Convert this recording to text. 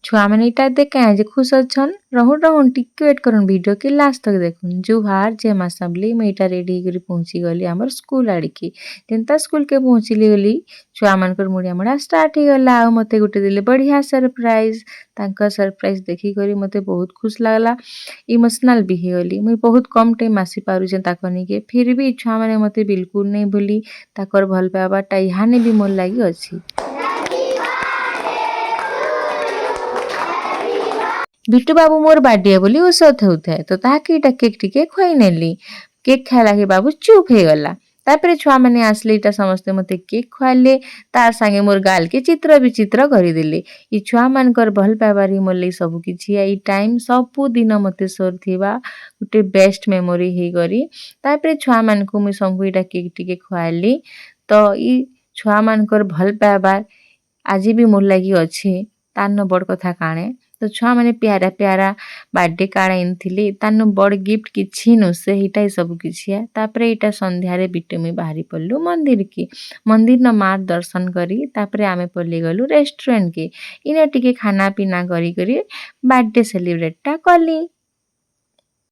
छुआ मैंने इटा देखे जे खुश अच्छन रहून रहून टिके वेट करन वीडियो के लास्ट तक देखुन जुहार जय मां सबली मैं इटा रेडी करी पहुंची गली हमर स्कूल आड़ी की जेंता स्कूल के पहुंचली गली छुआ मानकर मुड़िया मुड़ा स्टार्ट ही गला आ मते गुटे दिले बढ़िया सरप्राइज तांका सरप्राइज देखी करी मते बहुत खुश लागला इमोशनल भी ही गली मुई बहुत कम टाइम आसी पारू जे ताकनी के फिर भी छुआ माने मते बिल्कुल नहीं भूली ताकर भल पाबाटा इहाने भी मोर लागी अछि। बिट्टू बाबू मोर बर्थडे बोली उसत होउଥାଏ तो ताके इटा केक टिके खुआई नेली केक खाइला के बाबू चुप हे गला तापरे छुआ माने आसले इटा समस्ते मते केक खुआले तार संगे मोर गाल के चित्र विचित्र करी देले ई छुआ मानकर भल पाबारी मोर सब किछि ई टाइम सबु दिन मते सोर थिबा गुटे बेस्ट मेमोरी हे गरी तापरे छुआ मान को मुई संगु इटा केक टिके खुआली तो ई छुआ मानकर भल पाबार आज भी मोर लागी अछि तान बड़ कथा काणे तो छुआ माने प्यारा प्यारा बर्थडे कार्ड आनिथिले तान बड़ गिफ्ट किछि नु से हिटा सब किछि है तापरे इटा संध्या रे बिटुमी बाहरी पल्लू मंदिर की मंदिर न मार दर्शन करी तापरे आमे पल्ली गलु रेस्टोरेंट के इने टिके खाना पीना करी करी बर्थडे सेलिब्रेट टा कली।